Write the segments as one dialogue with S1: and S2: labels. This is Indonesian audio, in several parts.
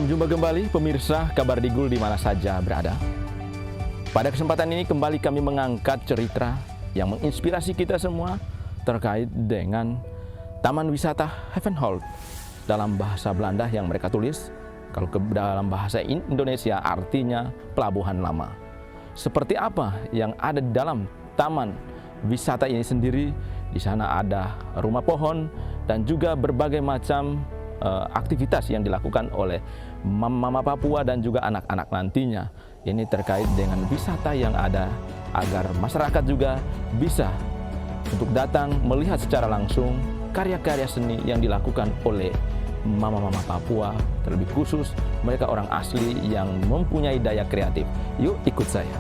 S1: Jumpa kembali pemirsa Kabar Digul di mana saja berada. Pada kesempatan ini kembali kami mengangkat cerita yang menginspirasi kita semua terkait dengan Taman Wisata Havenholt. Dalam bahasa Belanda yang mereka tulis, kalau dalam bahasa Indonesia artinya Pelabuhan Lama. Seperti apa yang ada di dalam taman wisata ini sendiri? Di sana ada rumah pohon dan juga berbagai macam aktivitas yang dilakukan oleh mama Papua dan juga anak-anak nantinya. Ini terkait dengan wisata yang ada agar masyarakat juga bisa untuk datang melihat secara langsung karya-karya seni yang dilakukan oleh mama-mama Papua, terlebih khusus mereka orang asli yang mempunyai daya kreatif. Yuk ikut saya.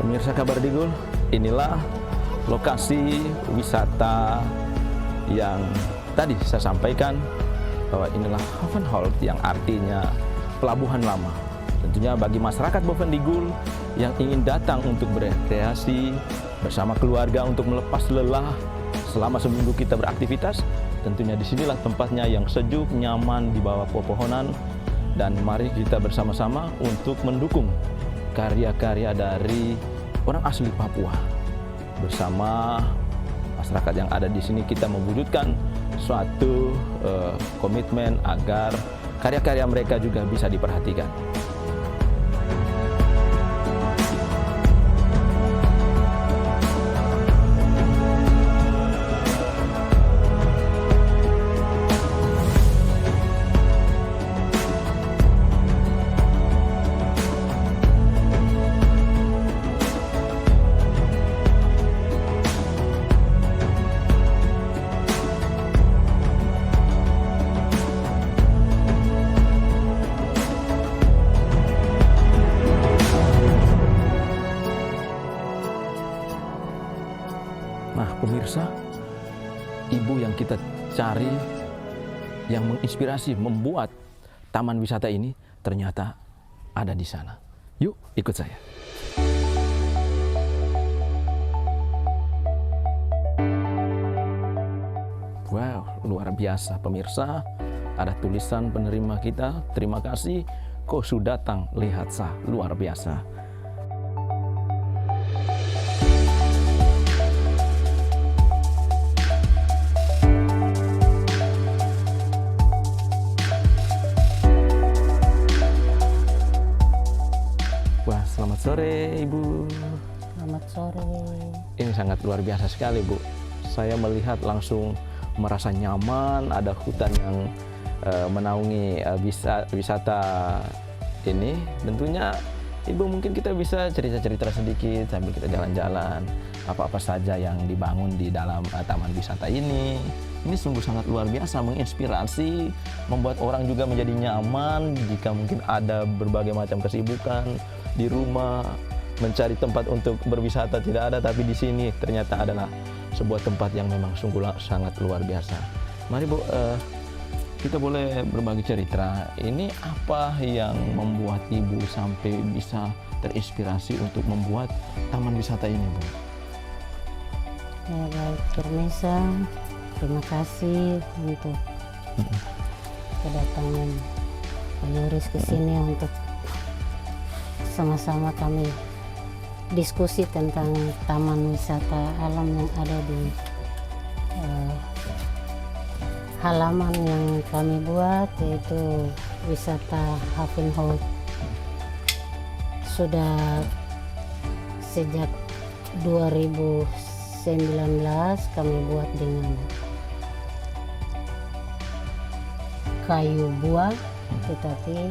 S1: Pemirsa Kabar Digul, inilah lokasi wisata yang tadi saya sampaikan bahwa inilah Havenholt yang artinya Pelabuhan Lama. Tentunya bagi masyarakat Boven Digul yang ingin datang untuk berekreasi bersama keluarga untuk melepas lelah selama seminggu kita beraktivitas, tentunya disinilah tempatnya yang sejuk, nyaman di bawah pepohonan, dan mari kita bersama-sama untuk mendukung karya-karya dari orang asli Papua. Bersama masyarakat yang ada di sini kita mewujudkan suatu komitmen agar karya-karya mereka juga bisa diperhatikan. Nah, pemirsa, ibu yang kita cari yang menginspirasi membuat taman wisata ini ternyata ada di sana. Yuk, ikut saya. Wow, luar biasa pemirsa. Ada tulisan penerima kita, terima kasih, kau sudah datang, lihat sah, luar biasa. Wah, selamat sore Ibu.
S2: Selamat sore.
S1: Ini sangat luar biasa sekali Bu. Saya melihat langsung merasa nyaman, ada hutan yang menaungi wisata ini. Tentunya Ibu mungkin kita bisa cerita-cerita sedikit sambil kita jalan-jalan. Apa-apa saja yang dibangun di dalam taman wisata ini. Ini sungguh sangat luar biasa, menginspirasi, membuat orang juga menjadi nyaman jika mungkin ada berbagai macam kesibukan di rumah, mencari tempat untuk berwisata tidak ada, tapi di sini ternyata adalah sebuah tempat yang memang sungguh sangat luar biasa. Mari Bu, kita boleh berbagi cerita. Ini apa yang membuat Ibu sampai bisa terinspirasi untuk membuat taman wisata ini, Bu?
S2: Ya baik, Permisa. Terima kasih untuk kedatangan Pak Yoris ke sini untuk sama-sama kami diskusi tentang taman wisata alam yang ada di halaman yang kami buat, yaitu wisata Havenholt. Sudah sejak 2019 kami buat dengan kayu buah, tetapi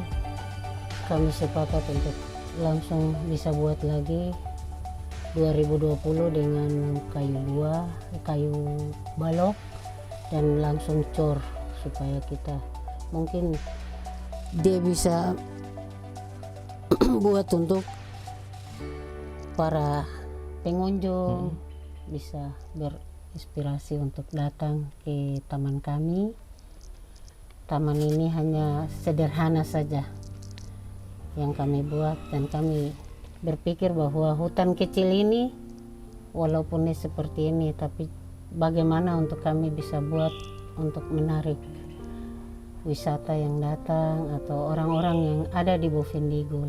S2: kami sepakat untuk langsung bisa buat lagi 2020 dengan kayu buah, kayu balok, dan langsung cor supaya kita mungkin dia bisa buat untuk para pengunjung bisa berinspirasi untuk datang ke taman kami. Taman ini hanya sederhana saja yang kami buat, dan kami berpikir bahwa hutan kecil ini walaupun ini seperti ini, tapi bagaimana untuk kami bisa buat untuk menarik wisata yang datang atau orang-orang yang ada di Bovendigul.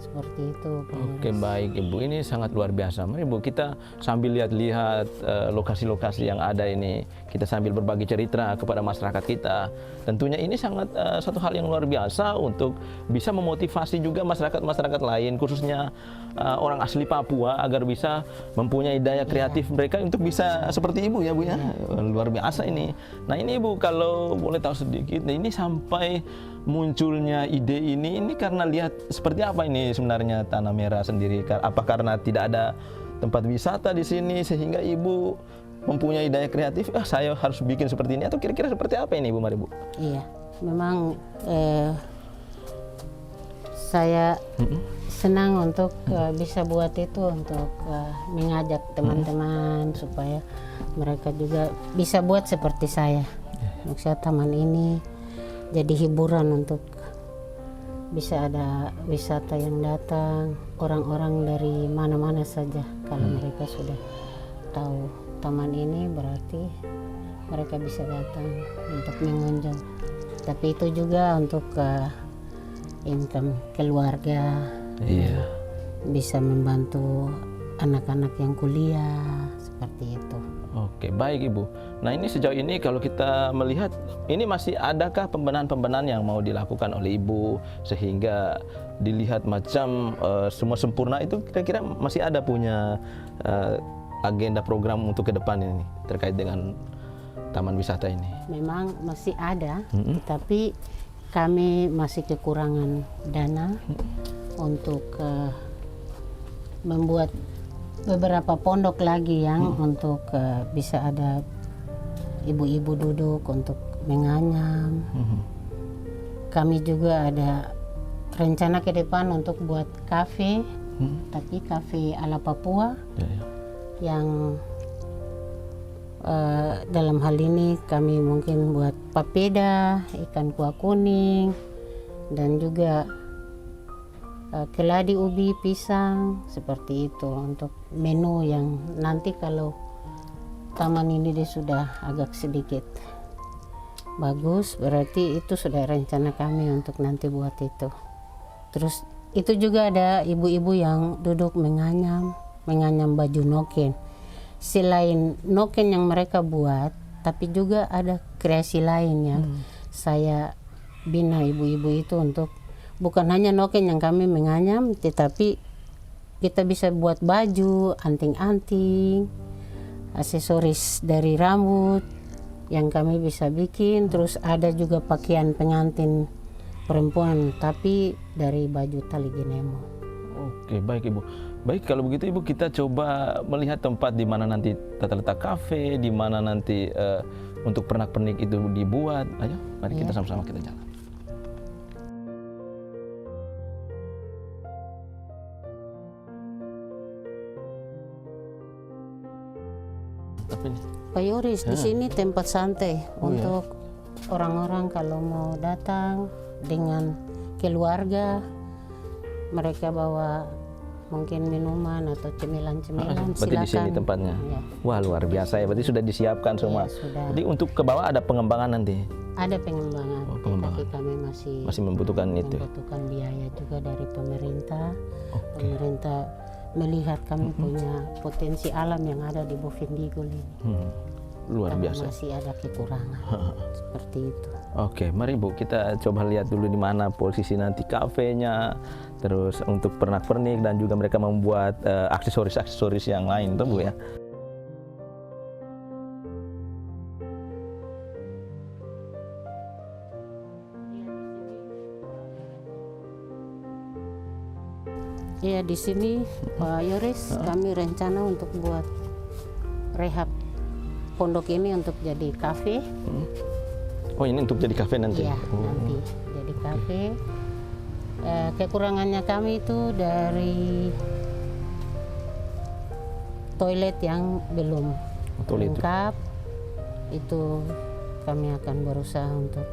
S2: Seperti itu.
S1: Oke, baik Ibu, ini sangat luar biasa. Mari Ibu, kita sambil lihat-lihat lokasi-lokasi yang ada ini, kita sambil berbagi cerita kepada masyarakat kita. Tentunya ini sangat satu hal yang luar biasa untuk bisa memotivasi juga masyarakat-masyarakat lain, khususnya orang asli Papua, agar bisa mempunyai daya kreatif mereka untuk bisa seperti Ibu ya Bu ya. Luar biasa ini. Nah ini Ibu, kalau boleh tahu sedikit, ini sampai munculnya ide ini karena lihat seperti apa ini sebenarnya Tanah Merah sendiri? Apa karena tidak ada tempat wisata di sini sehingga Ibu mempunyai daya kreatif, saya harus bikin seperti ini, atau kira-kira seperti apa ini Ibu? Mari Bu.
S2: Iya, memang saya senang untuk bisa buat itu, untuk mengajak teman-teman supaya mereka juga bisa buat seperti saya. Maksudnya taman ini jadi hiburan untuk bisa ada wisata yang datang, orang-orang dari mana-mana saja. Kalau mereka sudah tahu taman ini, berarti mereka bisa datang untuk mengunjung. Tapi itu juga untuk income keluarga, bisa membantu anak-anak yang kuliah, seperti itu.
S1: Oke, baik Ibu. Nah ini sejauh ini kalau kita melihat, ini masih adakah pembenahan-pembenahan yang mau dilakukan oleh Ibu sehingga dilihat macam semua sempurna, itu kira-kira masih ada punya agenda program untuk ke depan ini terkait dengan taman wisata ini?
S2: Memang masih ada, tetapi kami masih kekurangan dana untuk membuat beberapa pondok lagi yang untuk bisa ada ibu-ibu duduk untuk menganyam. Kami juga ada rencana ke depan untuk buat kafe, tapi kafe ala Papua yang dalam hal ini kami mungkin buat papeda, ikan kuah kuning, dan juga keladi ubi pisang, seperti itu untuk menu yang nanti kalau taman ini dia sudah agak sedikit bagus, berarti itu sudah rencana kami untuk nanti buat itu. Terus itu juga ada ibu-ibu yang duduk menganyam baju noken. Selain noken yang mereka buat, tapi juga ada kreasi lain yang saya bina ibu-ibu itu untuk bukan hanya noken yang kami menganyam, tetapi kita bisa buat baju, anting-anting, aksesoris dari rambut yang kami bisa bikin. Terus ada juga pakaian pengantin perempuan, tapi dari baju tali ginemo.
S1: Oke, baik Ibu. Baik, kalau begitu Ibu, kita coba melihat tempat di mana nanti tata letak kafe, di mana nanti untuk pernak-pernik itu dibuat. Ayo, mari kita sama-sama kita jalan.
S2: Pak Yoris, di sini tempat santai untuk orang-orang kalau mau datang dengan keluarga, mereka bawa mungkin minuman atau cemilan-cemilan,
S1: berarti
S2: silakan.
S1: di sini tempatnya.
S2: Ya.
S1: Wah, luar biasa ya. Berarti sudah disiapkan semua.
S2: Sudah.
S1: Jadi untuk ke bawah ada pengembangan nanti.
S2: Ada pengembangan, tapi kami masih
S1: membutuhkan itu.
S2: Membutuhkan biaya juga dari pemerintah. Pemerintah melihat kami punya potensi alam yang ada di Bovendigul ini.
S1: Luar
S2: karena
S1: biasa.
S2: masih ada kekurangan seperti itu.
S1: Oke, mari Bu, kita coba lihat dulu di mana posisi nanti kafenya, terus untuk pernak-pernik, dan juga mereka membuat aksesoris-aksesoris yang lain, tuh Bu ya.
S2: Iya, di sini Pak Yoris, kami rencana untuk buat rehab pondok ini untuk jadi kafe.
S1: Oh, ini untuk jadi kafe nanti?
S2: Iya, nanti jadi kafe. Kekurangannya kami itu dari toilet yang belum
S1: Toilet.
S2: lengkap. Itu kami akan berusaha untuk,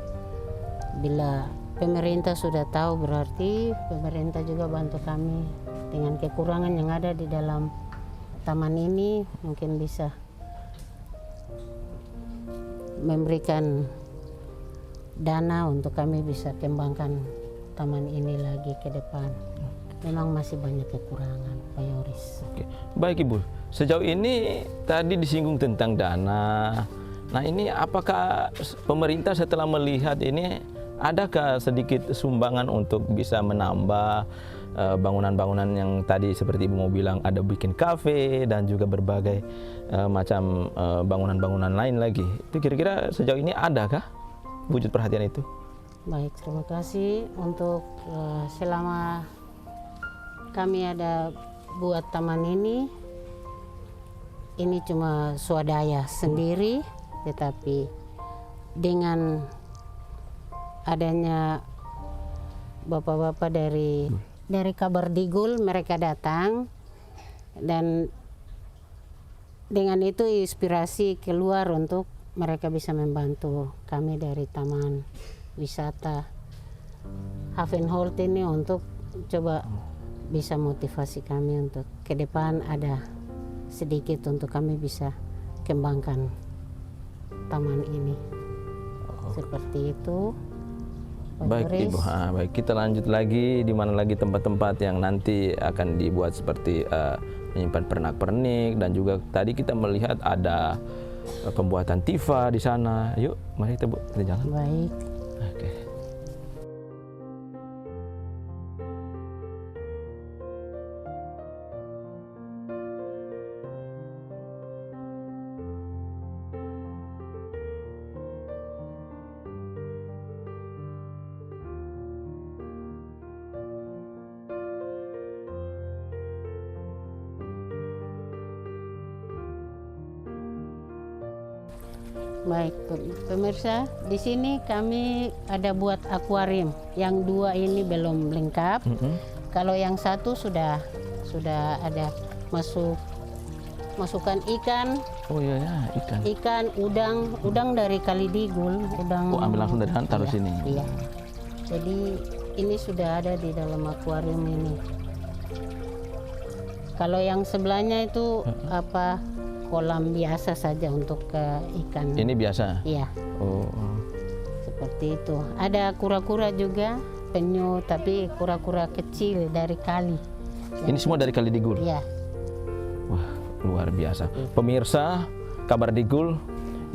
S2: bila pemerintah sudah tahu, berarti pemerintah juga bantu kami dengan kekurangan yang ada di dalam taman ini, mungkin bisa memberikan dana untuk kami bisa kembangkan taman ini lagi ke depan. Memang masih banyak kekurangan, Pak Yoris.
S1: Oke. Baik Ibu, sejauh ini tadi disinggung tentang dana. Nah ini apakah pemerintah setelah melihat ini, adakah sedikit sumbangan untuk bisa menambah bangunan-bangunan yang tadi seperti Ibu mau bilang, ada bikin kafe dan juga berbagai macam bangunan-bangunan lain lagi. Itu kira-kira sejauh ini adakah wujud perhatian itu?
S2: Baik, terima kasih. Untuk selama kami ada buat taman ini cuma swadaya sendiri, tetapi dengan adanya bapak-bapak dari Kabardigul, mereka datang, dan dengan itu inspirasi keluar untuk mereka bisa membantu kami dari Taman Wisata Havenholt ini, untuk coba bisa motivasi kami untuk ke depan ada sedikit untuk kami bisa kembangkan taman ini. Seperti itu, Pak
S1: Baik
S2: Yoris.
S1: Ibu, baik, kita lanjut lagi, di mana lagi tempat-tempat yang nanti akan dibuat seperti menyimpan pernak-pernik, dan juga tadi kita melihat ada pembuatan tifa di sana. Yuk, mari kita jalan.
S2: Baik.
S1: Oke.
S2: Baik, pemirsa, di sini kami ada buat akuarium. Yang 2 ini belum lengkap. Kalau yang 1 sudah ada masukan ikan.
S1: Oh iya ya, ikan.
S2: Ikan, udang dari Kalidigul, udang.
S1: Oh, ambil langsung dari sana, taruh sini.
S2: Iya. Jadi ini sudah ada di dalam akuarium ini. Kalau yang sebelahnya itu kolam biasa saja untuk ikan.
S1: Ini biasa?
S2: Iya.
S1: Oh.
S2: Seperti itu. Ada kura-kura juga, penyu, tapi kura-kura kecil dari kali.
S1: Ini semua dari Kalidigul?
S2: Iya.
S1: Wah, luar biasa. Pemirsa, Kabardigul,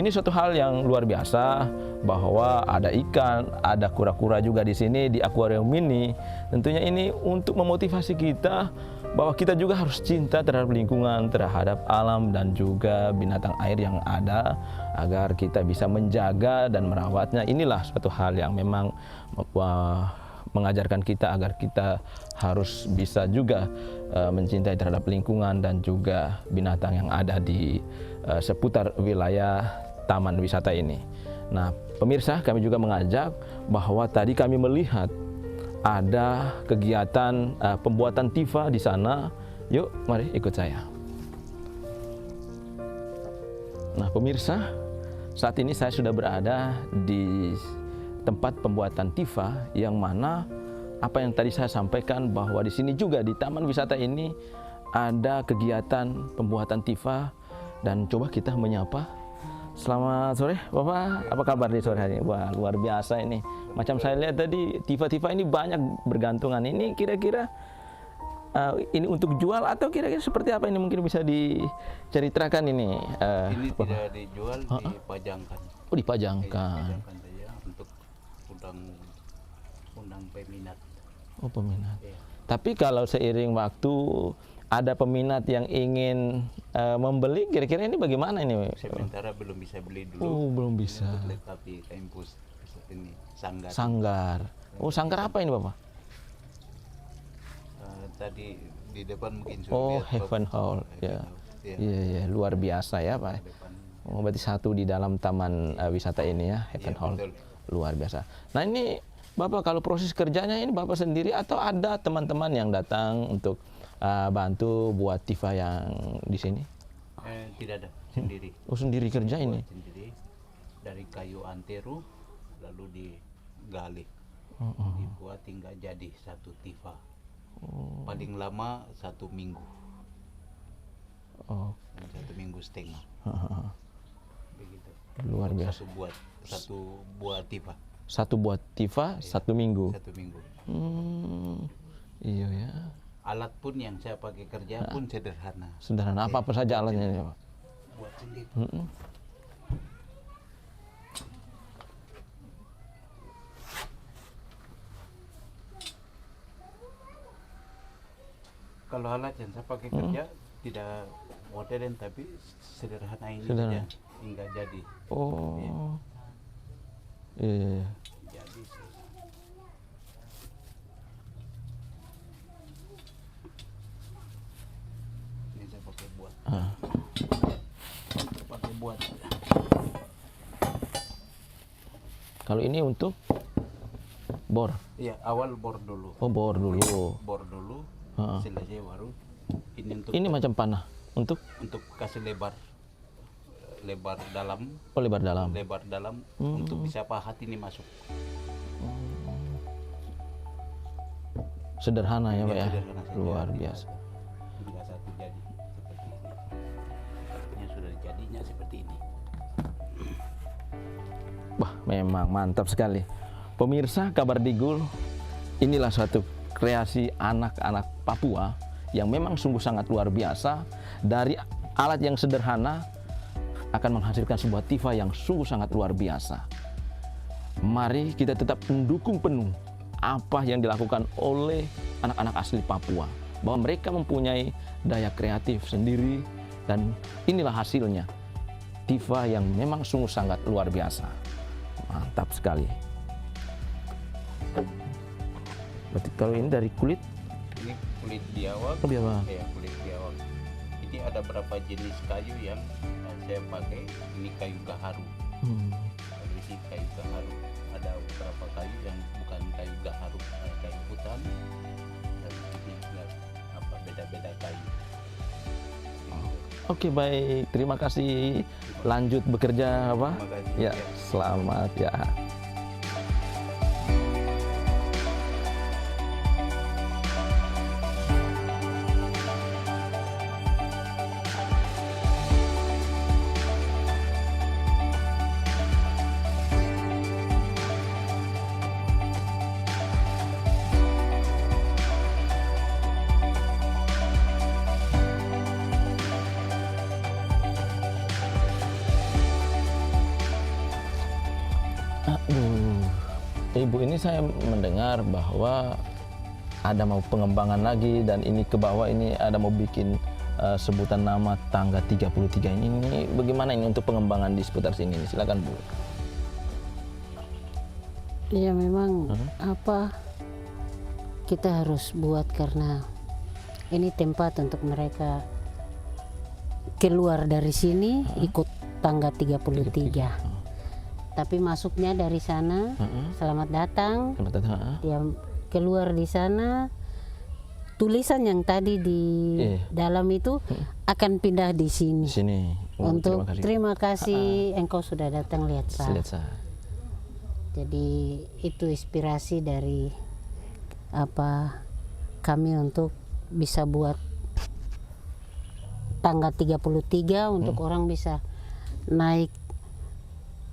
S1: ini suatu hal yang luar biasa bahwa ada ikan, ada kura-kura juga di sini di akuarium ini. Tentunya ini untuk memotivasi kita bahwa kita juga harus cinta terhadap lingkungan, terhadap alam dan juga binatang air yang ada, agar kita bisa menjaga dan merawatnya. Inilah suatu hal yang memang mengajarkan kita agar kita harus bisa juga mencintai terhadap lingkungan dan juga binatang yang ada di seputar wilayah taman wisata ini. Nah, pemirsa, kami juga mengajak bahwa tadi kami melihat ada kegiatan pembuatan tifa di sana. Yuk, mari ikut saya. Nah, pemirsa, saat ini saya sudah berada di tempat pembuatan tifa, yang mana apa yang tadi saya sampaikan bahwa di sini juga di taman wisata ini ada kegiatan pembuatan tifa, dan coba kita menyapa. Selamat sore Bapak, apa kabar di sore hari ini? Wah, luar biasa ini. Macam saya lihat tadi tifa-tifa ini banyak bergantungan. Ini kira-kira ini untuk jual atau kira-kira seperti apa ini, mungkin bisa diceritakan ini?
S3: Ini tidak dijual, dipajangkan.
S1: Oh, dipajangkan.
S3: Dipajangkan saja untuk undang peminat.
S1: Oh, peminat.
S3: Iya.
S1: Tapi kalau seiring waktu ada peminat yang ingin membeli, kira-kira ini bagaimana ini?
S3: Sementara belum bisa beli dulu.
S1: Oh, belum bisa.
S3: Untuk lengkapi kampus ini sanggar.
S1: Sanggar. Oh, sanggar apa ini Bapak?
S3: Tadi di depan mungkin sudah
S1: Oh,
S3: lihat,
S1: Havenholt. Ya.
S3: Iya.
S1: Iya, iya, luar biasa ya Pak.
S3: Depan.
S1: Oh, berarti satu di dalam taman wisata ini ya, Havenholt.
S3: betul.
S1: Luar biasa. Nah, ini Bapak kalau proses kerjanya ini Bapak sendiri atau ada teman-teman yang datang untuk bantu buat Tifa yang di sini?
S3: Tidak ada, sendiri.
S1: Oh, sendiri kerja ini?
S3: Sendiri. Dari kayu antero, lalu digali. Dibuat hingga jadi satu Tifa. Paling lama 1 minggu.
S1: Oh,
S3: 1 minggu setengah. Begitu.
S1: luar biasa.
S3: Satu buah Tifa.
S1: Satu buat Tifa 1 minggu.
S3: 1 minggu.
S1: Iya ya.
S3: Alat pun yang saya pakai kerja pun sederhana.
S1: Sederhana, apa saja alatnya ini, Pak?
S3: Buat sendiri. Kalau alat yang saya pakai kerja tidak modern tapi sederhana ini
S1: Sederhana.
S3: saja hingga jadi.
S1: Oh. Iya.
S3: Jadi ini saya pakai buat. Pakai buat.
S1: Kalau ini untuk bor.
S3: Iya, awal bor dulu.
S1: Oh, bor dulu.
S3: Bor dulu. Selesai baru ini untuk
S1: Ini macam panah untuk
S3: kasih lebar dalam.
S1: oh, lebar dalam.
S3: Lebar dalam untuk bisa pahat ini masuk.
S1: Sederhana ya, Pak ya.
S3: Sederhana saja.
S1: Luar biasa.
S3: Hingga satu jadi seperti ini. Ini sudah jadinya seperti ini.
S1: Wah, memang mantap sekali. Pemirsa Kabar Digul, inilah satu kreasi anak-anak Papua yang memang sungguh sangat luar biasa. Dari alat yang sederhana akan menghasilkan sebuah Tifa yang sungguh sangat luar biasa. Mari kita tetap mendukung penuh apa yang dilakukan oleh anak-anak asli Papua, bahwa mereka mempunyai daya kreatif sendiri dan inilah hasilnya, Tifa yang memang sungguh sangat luar biasa. Mantap sekali. Berarti kalau ini dari kulit,
S3: Ini kulit biawak.
S1: oh biawak.
S3: Ya, kulit biawak. Ini ada berapa jenis kayu yang saya pakai. Ini kayu gaharu. Kalau ini kayu gaharu. Ada beberapa kayu yang bukan kayu gaharu, kayu hutan. Dan ini apa beda-beda kayu.
S1: Oke, baik, terima kasih. Lanjut bekerja, apa?
S3: Terima kasih.
S1: Ya, selamat ya. Ibu, ini saya mendengar bahwa ada mau pengembangan lagi dan ini ke bawah ini ada mau bikin sebutan nama tangga 33 ini bagaimana ini untuk pengembangan di seputar sini? Silakan, Bu.
S2: Iya memang apa kita harus buat karena ini tempat untuk mereka keluar dari sini ikut tangga 33. Tapi masuknya dari sana, selamat datang.
S1: Selamat datang.
S2: Dia keluar di sana, tulisan yang tadi di dalam itu akan pindah di sini.
S1: Di sini.
S2: Untuk terima kasih engkau sudah datang lihat saya.
S1: Lihat saya.
S2: Jadi itu inspirasi dari apa kami untuk bisa buat tangga 33 untuk orang bisa naik.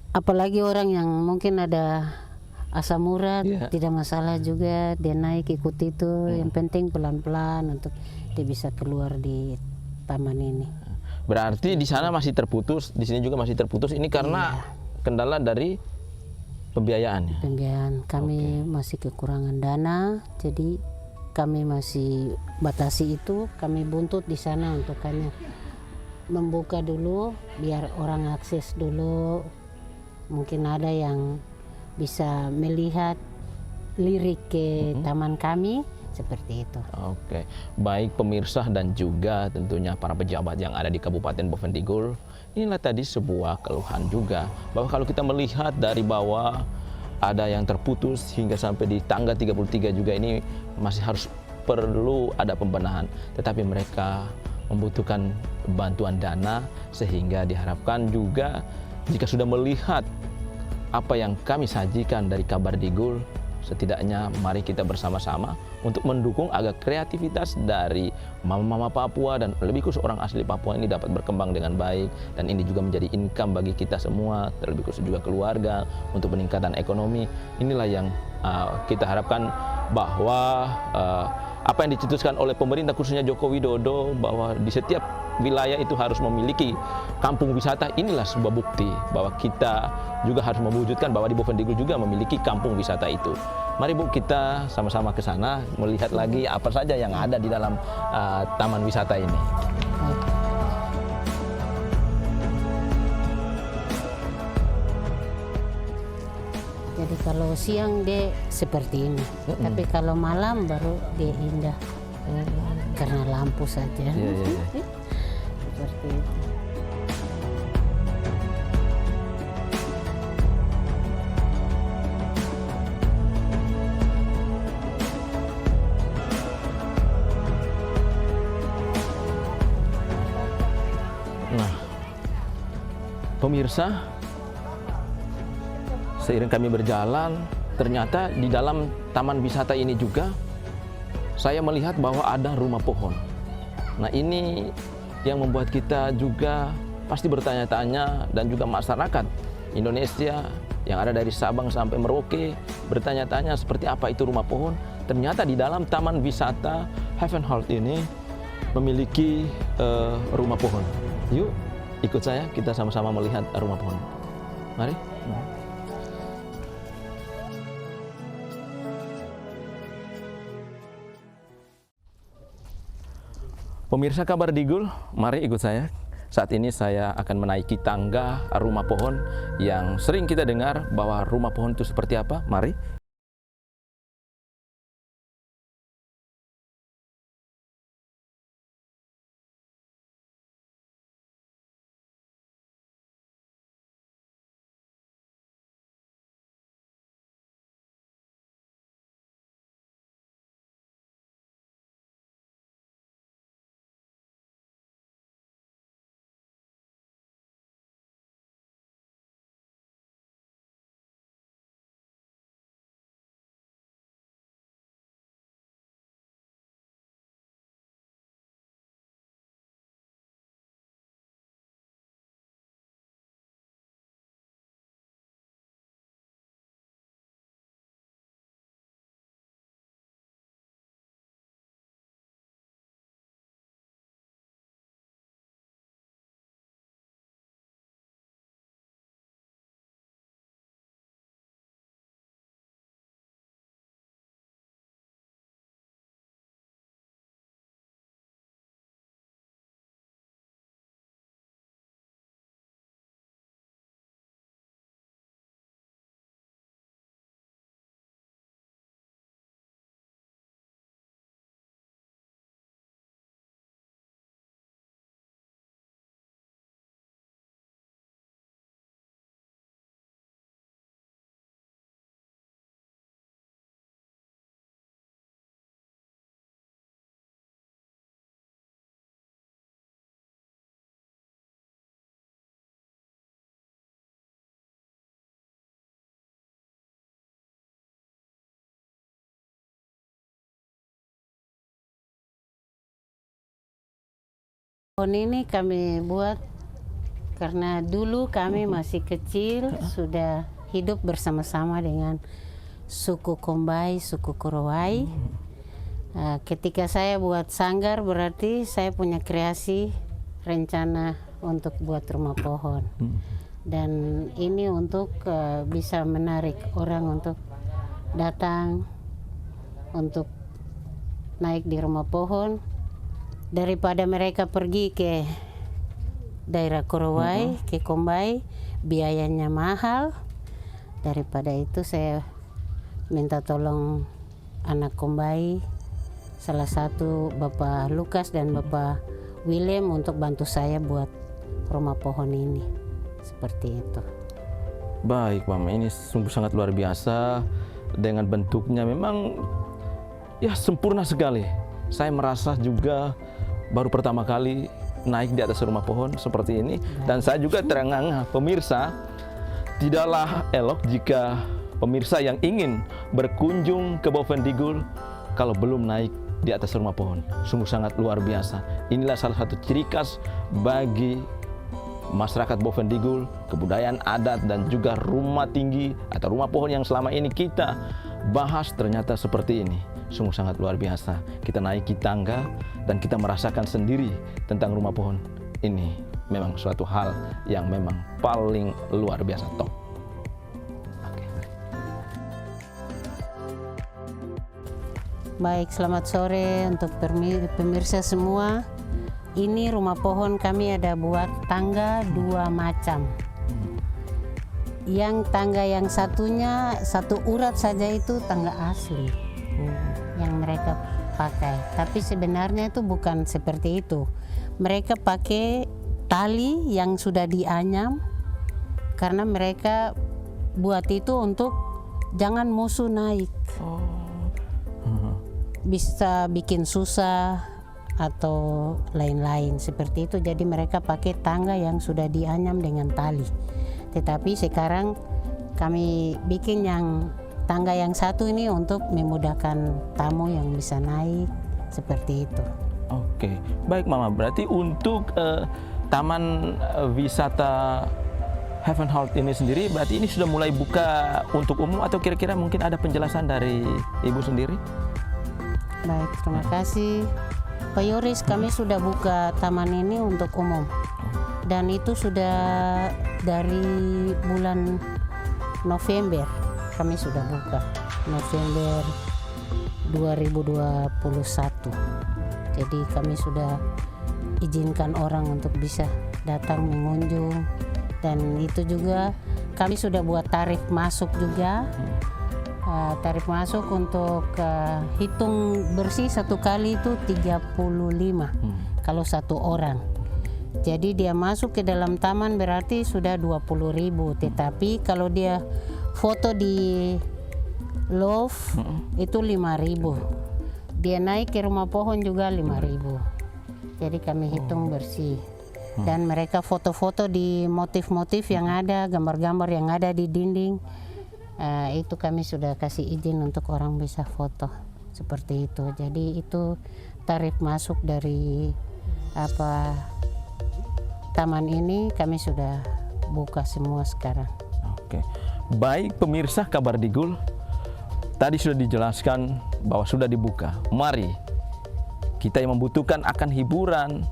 S2: Apalagi orang yang mungkin ada asam urat, tidak masalah juga dia naik ikut itu. Yang penting pelan-pelan untuk dia bisa keluar di taman ini.
S1: Berarti di sana masih terputus, di sini juga masih terputus. Ini karena kendala dari pembiayaan.
S2: Pembiayaan kami masih kekurangan dana, jadi kami masih batasi itu. Kami buntut di sana untuk hanya membuka dulu, biar orang akses dulu. Mungkin ada yang bisa melihat lirik ke taman kami seperti itu.
S1: Oke, baik pemirsa dan juga tentunya para pejabat yang ada di Kabupaten Bovendigul. Inilah tadi sebuah keluhan juga bahwa kalau kita melihat dari bawah ada yang terputus hingga sampai di tangga 33 juga ini masih harus perlu ada pembenahan. Tetapi mereka membutuhkan bantuan dana, sehingga diharapkan juga jika sudah melihat apa yang kami sajikan dari Kabar Digul, setidaknya mari kita bersama-sama untuk mendukung agar kreativitas dari mama-mama Papua dan lebih khusus orang asli Papua ini dapat berkembang dengan baik, dan ini juga menjadi income bagi kita semua, terlebih khusus juga keluarga untuk peningkatan ekonomi. Inilah yang kita harapkan, bahwa apa yang dicetuskan oleh pemerintah khususnya Joko Widodo, bahwa di setiap wilayah itu harus memiliki kampung wisata. Inilah sebuah bukti bahwa kita juga harus mewujudkan bahwa di Bovendigul juga memiliki kampung wisata itu. Mari Bu, kita sama-sama ke sana melihat lagi apa saja yang ada di dalam taman wisata ini.
S2: Jadi kalau siang dia seperti ini, tapi kalau malam baru dia indah karena lampu saja. Seperti itu.
S1: Nah, pemirsa, seiring kami berjalan, ternyata di dalam taman wisata ini juga saya melihat bahwa ada rumah pohon. Nah, ini yang membuat kita juga pasti bertanya-tanya, dan juga masyarakat Indonesia yang ada dari Sabang sampai Merauke bertanya-tanya seperti apa itu rumah pohon. Ternyata di dalam taman wisata Heaven Heart ini memiliki rumah pohon. Yuk, ikut saya, kita sama-sama melihat rumah pohon. Mari. Pemirsa Kabar Digul, mari ikut saya. Saat ini saya akan menaiki tangga rumah pohon yang sering kita dengar bahwa rumah pohon itu seperti apa. Mari.
S2: Pohon ini kami buat karena dulu kami masih kecil sudah hidup bersama-sama dengan suku Kombai, suku Korowai. Ketika saya buat sanggar berarti saya punya kreasi rencana untuk buat rumah pohon. Dan ini untuk bisa menarik orang untuk datang untuk naik di rumah pohon. Daripada mereka pergi ke daerah Korowai, ke Kombai, biayanya mahal. Daripada itu saya minta tolong anak Kombai, salah satu Bapak Lukas dan Bapak William untuk bantu saya buat rumah pohon ini. Seperti itu.
S1: Baik, Mama, ini sungguh sangat luar biasa. Dengan bentuknya memang ya sempurna sekali. Saya merasa juga baru pertama kali naik di atas rumah pohon seperti ini. Dan saya juga terengah-engah, pemirsa, tidaklah elok jika pemirsa yang ingin berkunjung ke Bovendigul kalau belum naik di atas rumah pohon. Sungguh sangat luar biasa. Inilah salah satu ciri khas bagi masyarakat Bovendigul, kebudayaan adat dan juga rumah tinggi atau rumah pohon yang selama ini kita bahas ternyata seperti ini. Sungguh sangat luar biasa. Kita naiki tangga dan kita merasakan sendiri tentang rumah pohon ini. Memang suatu hal yang memang paling luar biasa top. Oke.
S2: Baik, selamat sore untuk pemirsa semua. Ini rumah pohon kami ada buat tangga 2 macam. Yang tangga yang satunya satu urat saja itu tangga asli yang mereka pakai. Tapi sebenarnya itu bukan seperti itu. Mereka pakai tali yang sudah dianyam karena mereka buat itu untuk jangan musuh naik. Bisa bikin susah atau lain-lain seperti itu. Jadi mereka pakai tangga yang sudah dianyam dengan tali. Tetapi sekarang kami bikin yang tangga yang satu ini untuk memudahkan tamu yang bisa naik seperti itu.
S1: Oke, baik Mama. Berarti untuk taman wisata Heaven Heart ini sendiri, berarti ini sudah mulai buka untuk umum atau kira-kira mungkin ada penjelasan dari Ibu sendiri?
S2: Baik, terima kasih. Pak Yoris, kami sudah buka taman ini untuk umum dan itu sudah dari bulan November kami sudah buka, November 2021. Jadi kami sudah izinkan orang untuk bisa datang mengunjung dan itu juga kami sudah buat tarif masuk juga. Tarif masuk untuk hitung bersih satu kali itu 35 kalau satu orang. Jadi dia masuk ke dalam taman berarti sudah 20.000. Tetapi kalau dia foto di Love itu 5.000. Dia naik ke rumah pohon juga 5.000. Jadi kami hitung bersih. Dan mereka foto-foto di motif-motif yang ada, gambar-gambar yang ada di dinding. Itu kami sudah kasih izin untuk orang bisa foto seperti itu. Jadi itu tarif masuk dari taman ini kami sudah buka semua sekarang.
S1: Oke, baik pemirsa Kabar Digul, tadi sudah dijelaskan bahwa sudah dibuka. Mari kita yang membutuhkan akan hiburan,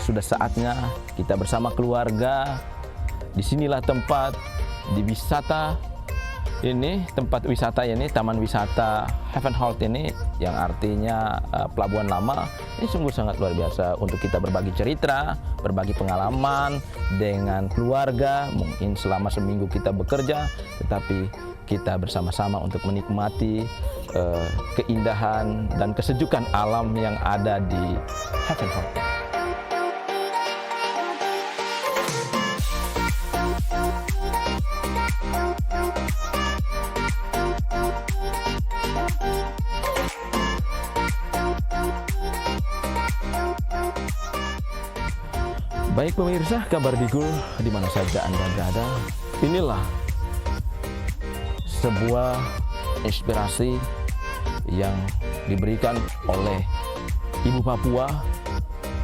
S1: sudah saatnya kita bersama keluarga. Disinilah tempat di wisata. Ini tempat wisata ini, Taman Wisata Heaven Heart ini, yang artinya Pelabuhan Lama. Ini sungguh sangat luar biasa untuk kita berbagi cerita, berbagi pengalaman dengan keluarga. Mungkin selama seminggu kita bekerja, tetapi kita bersama-sama untuk menikmati keindahan dan kesejukan alam yang ada di Heaven Heart. Baik pemirsa Kabar Digul, di mana saja Anda berada, inilah sebuah inspirasi yang diberikan oleh Ibu Papua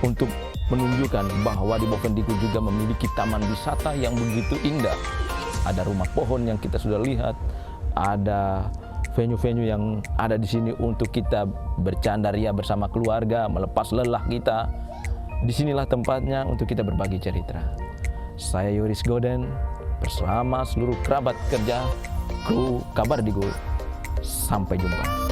S1: untuk menunjukkan bahwa di Bovendigul juga memiliki taman wisata yang begitu indah. Ada rumah pohon yang kita sudah lihat, ada venue-venue yang ada di sini untuk kita bercanda ria bersama keluarga, melepas lelah kita. Disinilah tempatnya untuk kita berbagi cerita. Saya Yoris Goden bersama seluruh kerabat kerja kru Kabar Digul. Sampai jumpa.